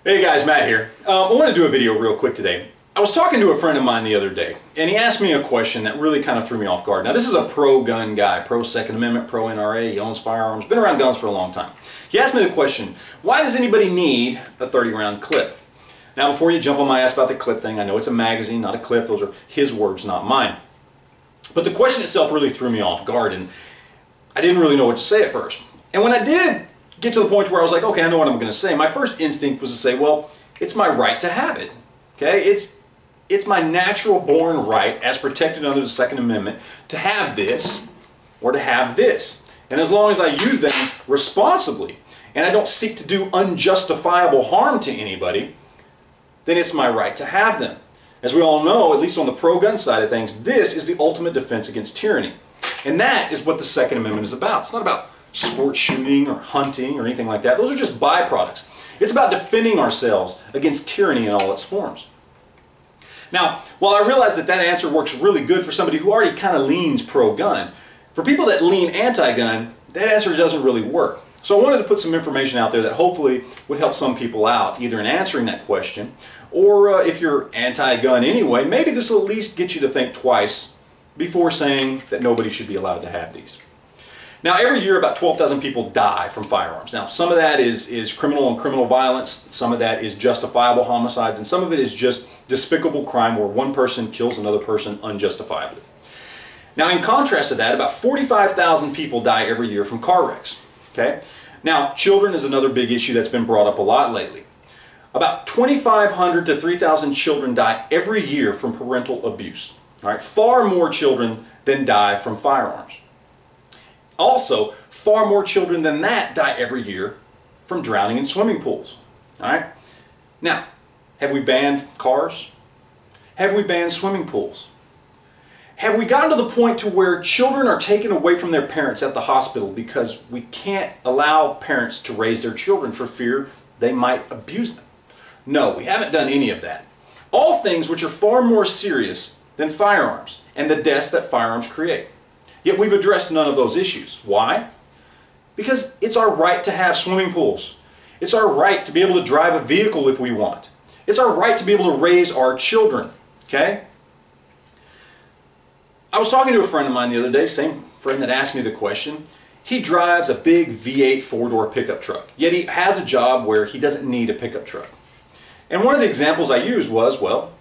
Hey guys, Matt here. I want to do a video real quick today. I was talking to a friend of mine the other day, and he asked me a question that really kind of threw me off guard. Now, this is a pro-gun guy, pro-Second Amendment, pro-NRA, he owns firearms, been around guns for a long time. He asked me the question, why does anybody need a 30-round clip? Now, before you jump on my ass about the clip thing, I know it's a magazine, not a clip. Those are his words, not mine. But the question itself really threw me off guard, and I didn't really know what to say at first. And when I did get to the point where I was like, okay, I know what I'm going to say, my first instinct was to say, well, it's my right to have it. Okay, it's my natural born right, as protected under the Second Amendment, to have this or to have this. And as long as I use them responsibly and I don't seek to do unjustifiable harm to anybody, then it's my right to have them. As we all know, at least on the pro-gun side of things, this is the ultimate defense against tyranny. And that is what the Second Amendment is about. It's not about sports shooting or hunting or anything like that. Those are just byproducts. It's about defending ourselves against tyranny in all its forms. Now, while I realize that that answer works really good for somebody who already kind of leans pro-gun, for people that lean anti-gun, that answer doesn't really work. So I wanted to put some information out there that hopefully would help some people out, either in answering that question, or if you're anti-gun anyway, maybe this will at least get you to think twice before saying that nobody should be allowed to have these. Now, every year about 12,000 people die from firearms. Now, some of that is criminal and criminal violence, some of that is justifiable homicides, and some of it is just despicable crime where one person kills another person unjustifiably. Now, in contrast to that, about 45,000 people die every year from car wrecks. Okay? Now, children is another big issue that's been brought up a lot lately. About 2,500 to 3,000 children die every year from parental abuse. All right? Far more children than die from firearms. Also, far more children than that die every year from drowning in swimming pools. All right? Now, have we banned cars? Have we banned swimming pools? Have we gotten to the point to where children are taken away from their parents at the hospital because we can't allow parents to raise their children for fear they might abuse them? No, we haven't done any of that. All things which are far more serious than firearms and the deaths that firearms create. Yet we've addressed none of those issues. Why? Because it's our right to have swimming pools. It's our right to be able to drive a vehicle if we want. It's our right to be able to raise our children. Okay? I was talking to a friend of mine the other day, same friend that asked me the question. He drives a big V8 four-door pickup truck, yet he has a job where he doesn't need a pickup truck. And one of the examples I used was, well,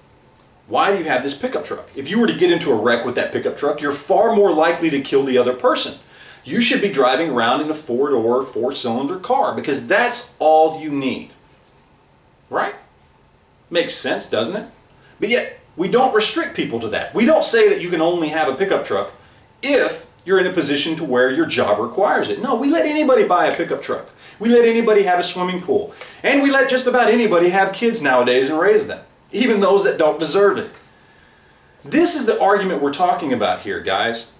why do you have this pickup truck? If you were to get into a wreck with that pickup truck, you're far more likely to kill the other person. You should be driving around in a four-door, four-cylinder car because that's all you need. Right? Makes sense, doesn't it? But yet, we don't restrict people to that. We don't say that you can only have a pickup truck if you're in a position to where your job requires it. No, we let anybody buy a pickup truck. We let anybody have a swimming pool. And we let just about anybody have kids nowadays and raise them. Even those that don't deserve it. This is the argument we're talking about here, guys.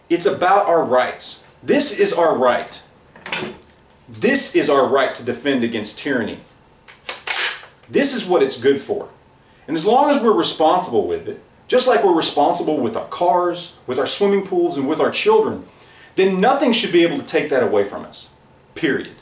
It's about our rights. This is our right. This is our right to defend against tyranny. This is what it's good for. And as long as we're responsible with it, just like we're responsible with our cars, with our swimming pools, and with our children, then nothing should be able to take that away from us. Period.